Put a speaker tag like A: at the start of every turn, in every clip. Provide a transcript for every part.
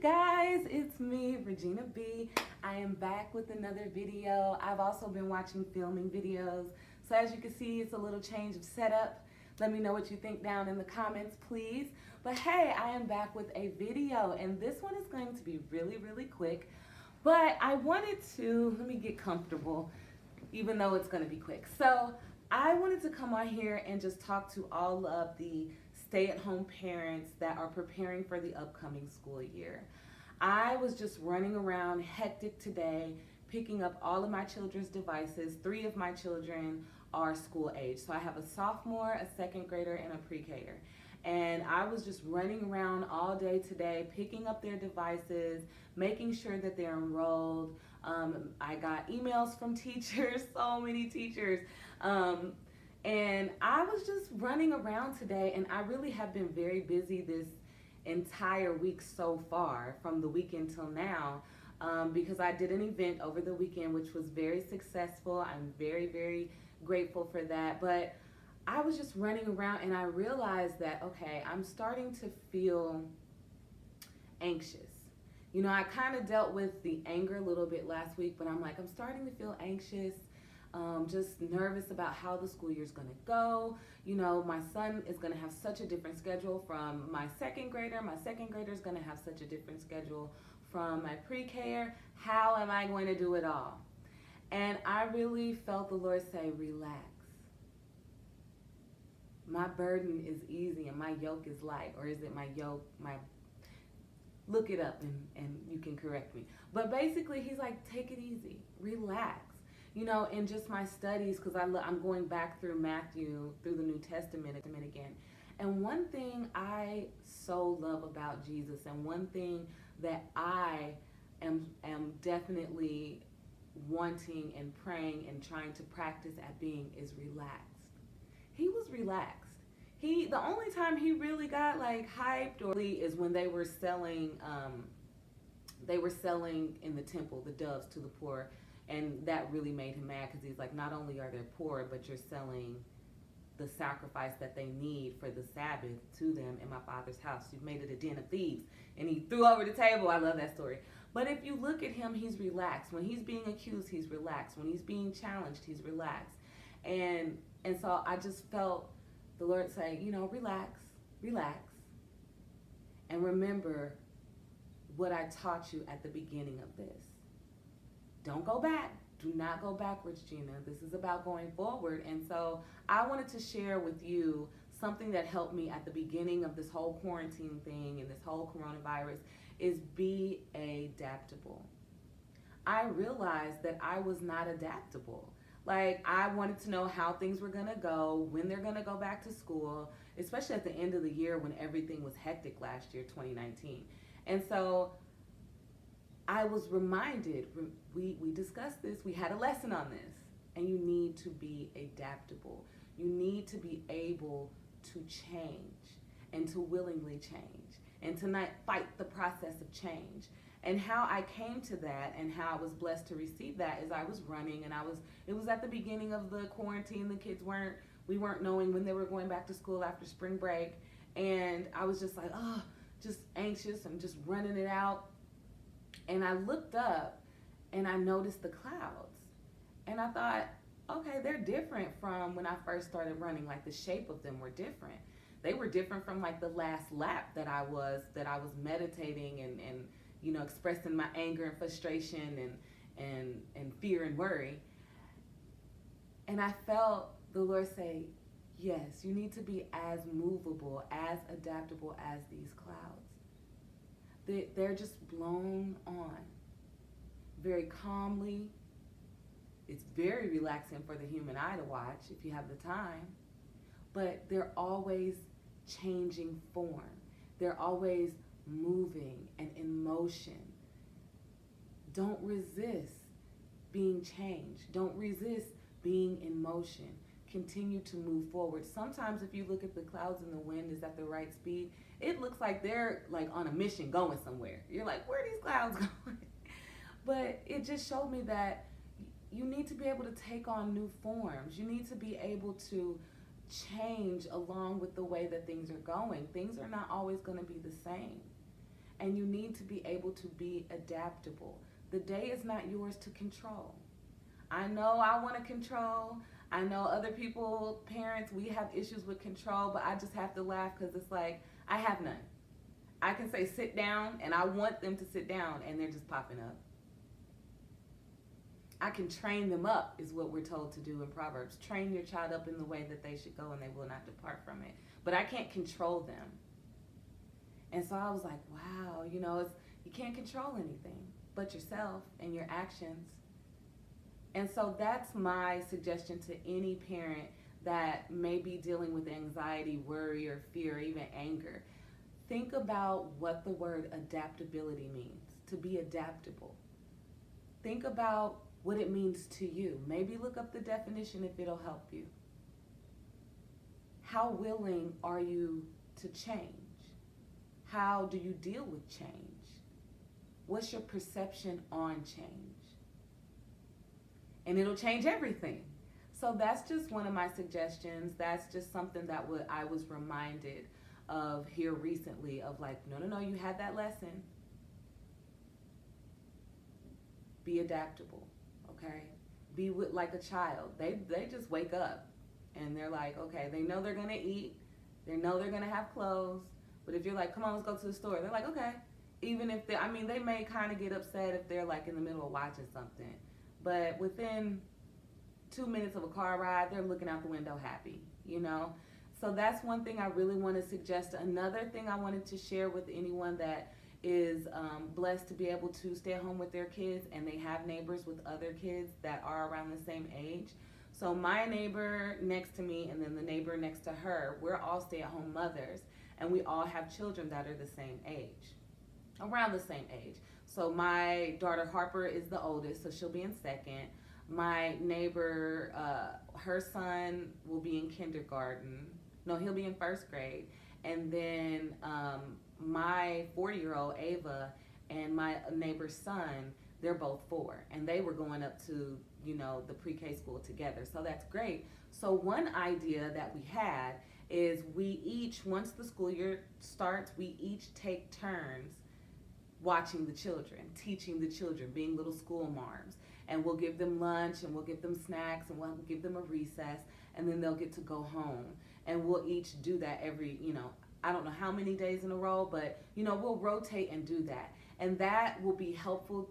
A: Guys, it's me, Regina B. I am back with another video. I've also been watching filming videos. So as you can see, it's a little change of setup. Let me know what you think down in the comments, please. But hey, I am back with a video, and this one is going to be really quick. But I wanted to, let me get comfortable, even though it's going to be quick. So I wanted to come on here and just talk to all of the stay-at-home parents that are preparing for the upcoming school year. I was just running around hectic today, picking up all of my children's devices. 3 of my children are school age. So I have a sophomore, a second grader, and a pre-K'er. And I was just running around all day today, picking up their devices, making sure that they're enrolled. I got emails from teachers, so many teachers. And I was just running around today, and I really have been very busy this entire week so far, from the weekend till now, because I did an event over the weekend which was very successful. I'm very grateful for that. But I was just running around, and I realized that, okay, I'm starting to feel anxious. You know, I kind of dealt with the anger a little bit last week, but I'm like, I'm starting to feel anxious. Just nervous about how the school year is going to go. You know, my son is going to have such a different schedule from my second grader. My second grader is going to have such a different schedule from my pre-K'er. How am I going to do it all? And I really felt the Lord say, relax. My burden is easy and my yoke is light. Or is it my yoke? Look it up and you can correct me. But basically, he's like, take it easy, relax. You know, in just my studies, because I'm going back through Matthew, through the New Testament again. And one thing I so love about Jesus, and one thing that I am definitely wanting and praying and trying to practice at being, is relaxed. He was relaxed. The only time he really got like hyped or is when they were selling in the temple the doves to the poor. And that really made him mad, because he's like, not only are they poor, but you're selling the sacrifice that they need for the Sabbath to them in my Father's house. You've made it a den of thieves. And he threw over the table. I love that story. But if you look at him, he's relaxed. When he's being accused, he's relaxed. When he's being challenged, he's relaxed. And so I just felt the Lord say, you know, relax. And remember what I taught you at the beginning of this. Don't go back. Do not go backwards, Gina. This is about going forward. And so I wanted to share with you something that helped me at the beginning of this whole quarantine thing and this whole coronavirus, is be adaptable. I realized that I was not adaptable. Like, I wanted to know how things were going to go, when they're going to go back to school, especially at the end of the year when everything was hectic last year, 2019. And so I was reminded, we discussed this, we had a lesson on this, and you need to be adaptable. You need to be able to change and to willingly change and to not fight the process of change. And how I came to that and how I was blessed to receive that is I was running, and it was at the beginning of the quarantine. The kids we weren't knowing when they were going back to school after spring break. And I was just like, oh, just anxious. I'm just running it out. And I looked up and I noticed the clouds. And I thought, okay, they're different from when I first started running. Like, the shape of them were different. They were different from like the last lap that I was meditating and you know, expressing my anger and frustration and fear and worry. And I felt the Lord say, yes, you need to be as movable, as adaptable as these clouds. They're just blown on very calmly. It's very relaxing for the human eye to watch if you have the time. But they're always changing form. They're always moving and in motion. Don't resist being changed. Don't resist being in motion. Continue to move forward. Sometimes if you look at the clouds and the wind is at the right speed, it looks like they're like on a mission going somewhere. You're like, where are these clouds going? But it just showed me that you need to be able to take on new forms. You need to be able to change along with the way that things are going. Things are not always going to be the same. and you need to be able to be adaptable. The day is not yours to control. I know I want to control. I know other people, parents, we have issues with control, but I just have to laugh because it's like, I have none. I can say sit down, and I want them to sit down, and they're just popping up. I can train them up, is what we're told to do in Proverbs. Train your child up in the way that they should go, and they will not depart from it. But I can't control them. And so I was like, wow, you can't control anything but yourself and your actions. And so that's my suggestion to any parent that may be dealing with anxiety, worry, or fear, or even anger. Think about what the word adaptability means, to be adaptable. Think about what it means to you. Maybe look up the definition if it'll help you. How willing are you to change? How do you deal with change? What's your perception on change? And it'll change everything. So that's just one of my suggestions. That's just something that I was reminded of here recently of like, no, you had that lesson. Be adaptable, okay? Be like a child. They just wake up and they're like, okay, they know they're gonna eat, they know they're gonna have clothes, but if you're like, come on, let's go to the store, they're like, okay. Even if they may kind of get upset if they're like in the middle of watching something, but within 2 minutes of a car ride, they're looking out the window happy, So that's one thing I really want to suggest. Another thing I wanted to share with anyone that is blessed to be able to stay at home with their kids and they have neighbors with other kids that are around the same age. So my neighbor next to me and then the neighbor next to her, we're all stay-at-home mothers, and we all have children that are the same age, around the same age. So my daughter Harper is the oldest, so she'll be in second. My neighbor, her son will be in kindergarten. No, he'll be in first grade. And then my 4-year-old Ava and my neighbor's son, they're both 4, and they were going up to the pre-K school together. So that's great. So one idea that we had is we each, once the school year starts, we each take turns watching the children, teaching the children, being little school marms. And we'll give them lunch, and we'll give them snacks, and we'll give them a recess, and then they'll get to go home. And we'll each do that every, I don't know how many days in a row, but, we'll rotate and do that. And that will be helpful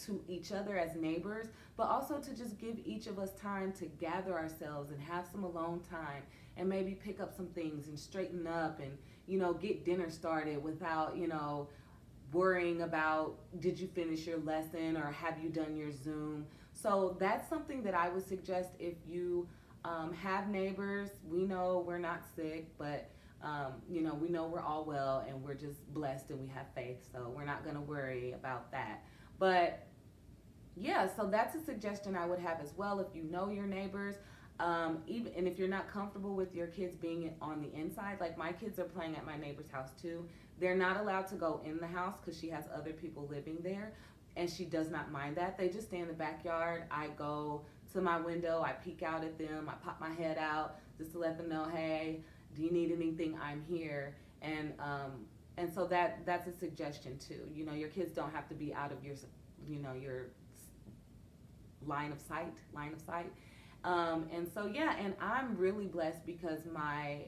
A: to each other as neighbors, but also to just give each of us time to gather ourselves and have some alone time and maybe pick up some things and straighten up and, get dinner started without, worrying about did you finish your lesson or have you done your Zoom. So that's something that I would suggest if you have neighbors. We know we're not sick, but we know we're all well and we're just blessed and we have faith, so we're not going to worry about that. But yeah, so that's a suggestion I would have as well. If you know your neighbors, even and if you're not comfortable with your kids being on the inside, like my kids are playing at my neighbor's house too. They're not allowed to go in the house because she has other people living there, and she does not mind that. They just stay in the backyard. I go to my window, I peek out at them, I pop my head out just to let them know, hey, do you need anything? I'm here. And so that's a suggestion too. Your kids don't have to be out of your your line of sight. And so yeah, and I'm really blessed because my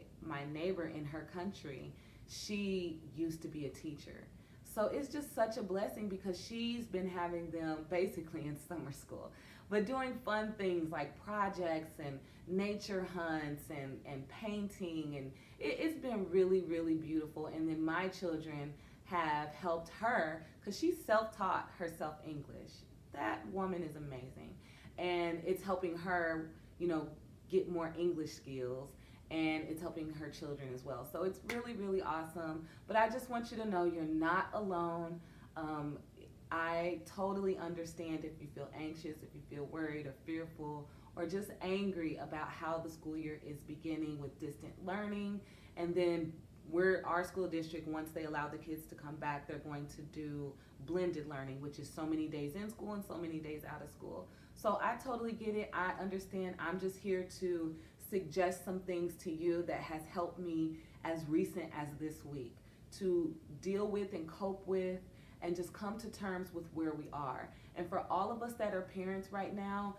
A: neighbor in her country, she used to be a teacher. So it's just such a blessing because she's been having them basically in summer school, but doing fun things like projects and nature hunts and painting, and it's been really, really beautiful. And then my children have helped her because she's self-taught herself English. That woman is amazing. And it's helping her, get more English skills, and it's helping her children as well. So it's really, really awesome. But I just want you to know you're not alone. I totally understand if you feel anxious, if you feel worried or fearful, or just angry about how the school year is beginning with distant learning. And then our school district, once they allow the kids to come back, they're going to do blended learning, which is so many days in school and so many days out of school. So I totally get it. I understand. I'm just here to suggest some things to you that has helped me as recent as this week to deal with and cope with and just come to terms with where we are. And for all of us that are parents right now,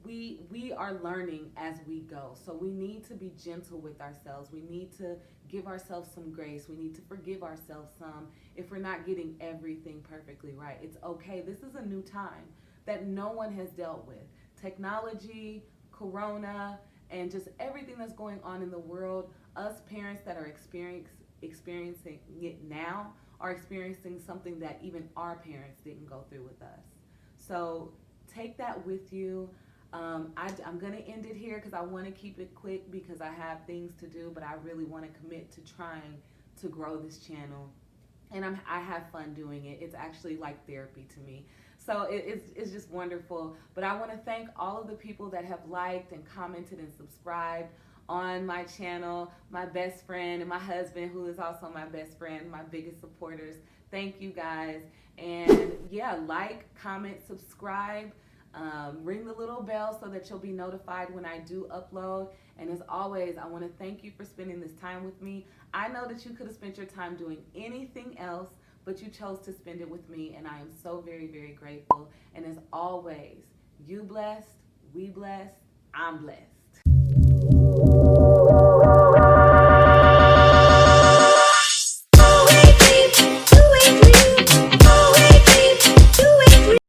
A: we are learning as we go. So we need to be gentle with ourselves. We need to give ourselves some grace. We need to forgive ourselves some if we're not getting everything perfectly right. It's okay. This is a new time that no one has dealt with. Technology, corona, and just everything that's going on in the world, us parents that are experiencing it now are experiencing something that even our parents didn't go through with us. So take that with you. I'm going to end it here because I want to keep it quick because I have things to do, but I really want to commit to trying to grow this channel. And I have fun doing it. It's actually like therapy to me. So it's just wonderful. But I want to thank all of the people that have liked and commented and subscribed on my channel, my best friend and my husband, who is also my best friend, my biggest supporters. Thank you guys. And yeah, like, comment, subscribe. Ring the little bell so that you'll be notified when I do upload. And as always, I want to thank you for spending this time with me. I know that you could have spent your time doing anything else, but you chose to spend it with me, and I am so very, very grateful. And as always, you blessed, we blessed, I'm blessed.